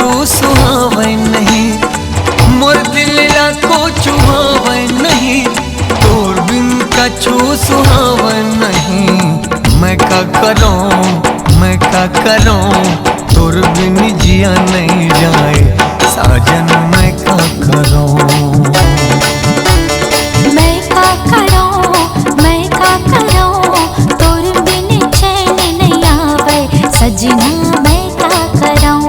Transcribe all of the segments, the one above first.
कछु सुहावे नहीं, मोर दिल ला को चुहावे नहीं, तोर बिन कछु सुहावे नहीं। मैं का करूं तोर बिन जिया नहीं जाए साजन, मैं का करूं। मैं का करूं तोर बिन चैन नहीं आवे सजना, मैं का करूं।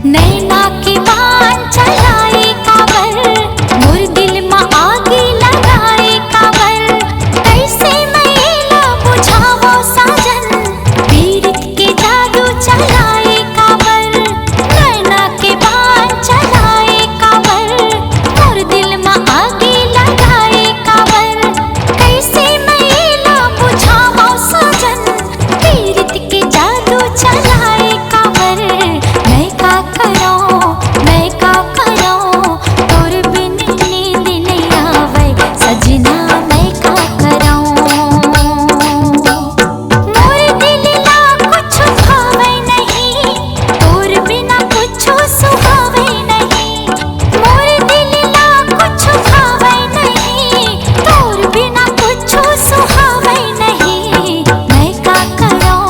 नैना की बान चलाए काबर, मोर दिल में आगे लगाए काबर, कैसे मैला बुझावो साजन, पीरित के जादू चलाए काबर। नैना के बान चलाए काबर, मोर दिल में आगे लगाए काबर, कैसे मैला बुझावो साजन, पीरित के जादू चलाए काबर। मैं का करूं तोर बिन नींद नहीं आवे सजना, मैं का करूं। मोर दिल ला कुछ भावे नहीं, तोर बिना कुछ सुहावे नहीं। मोर दिल ला कुछ भावे नहीं, तोर बिना कुछ सुहावे नहीं। मैं का करूं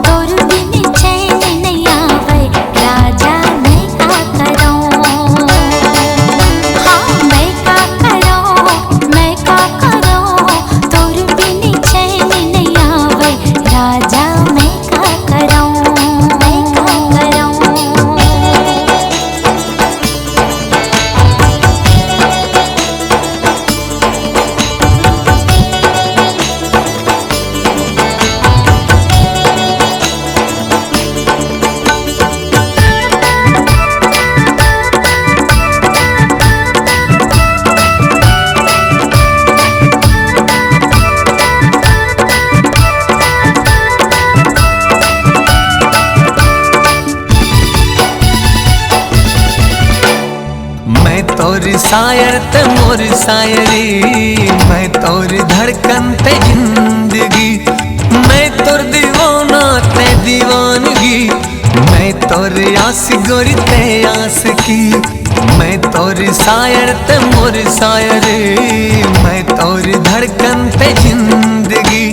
तोर बिन चैन नहीं आवे राजा, मैं का करूं। हाँ मैं का करूं तोर बिन चैन नहीं आवे राजा, मैं का करूं। मैं तोर शायर ते मोर शायरी, मैं तोर धड़कन ते जिंदगी, मैं तोर दीवाना ते दीवानगी, मैं तोर आस गोरी ते आस की। मैं तोर शायर ते मोर शायरी, मैं तोर धड़कन ते जिंदगी,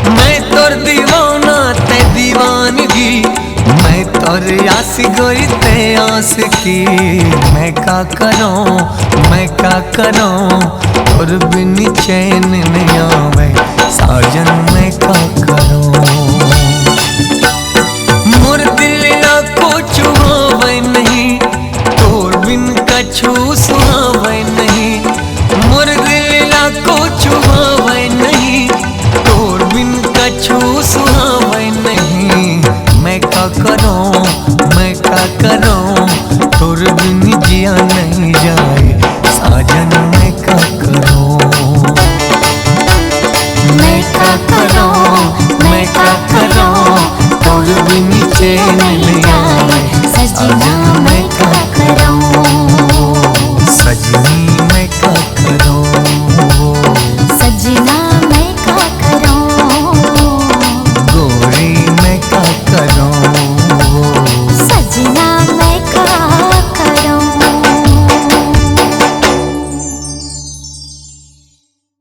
मैं तोर दीवाना ते दीवानगी, मैं तोर आस गोरी ते आस की। मैं का करूं तोर बिन चैन नहीं आवे साजन, मैं का करूं। मोर दिल ला को चुहावे नहीं, तोर बिन कछु सुहावे नहीं। मोर दिल ला को चुहावे नहीं, तोर बिन कछु सुहावे नहीं। मैं का करूं तोर बिन जिया नहीं जाए साजन, मैं का करूं। मैं का करूं तोर बिन चैन नहीं आए सजना।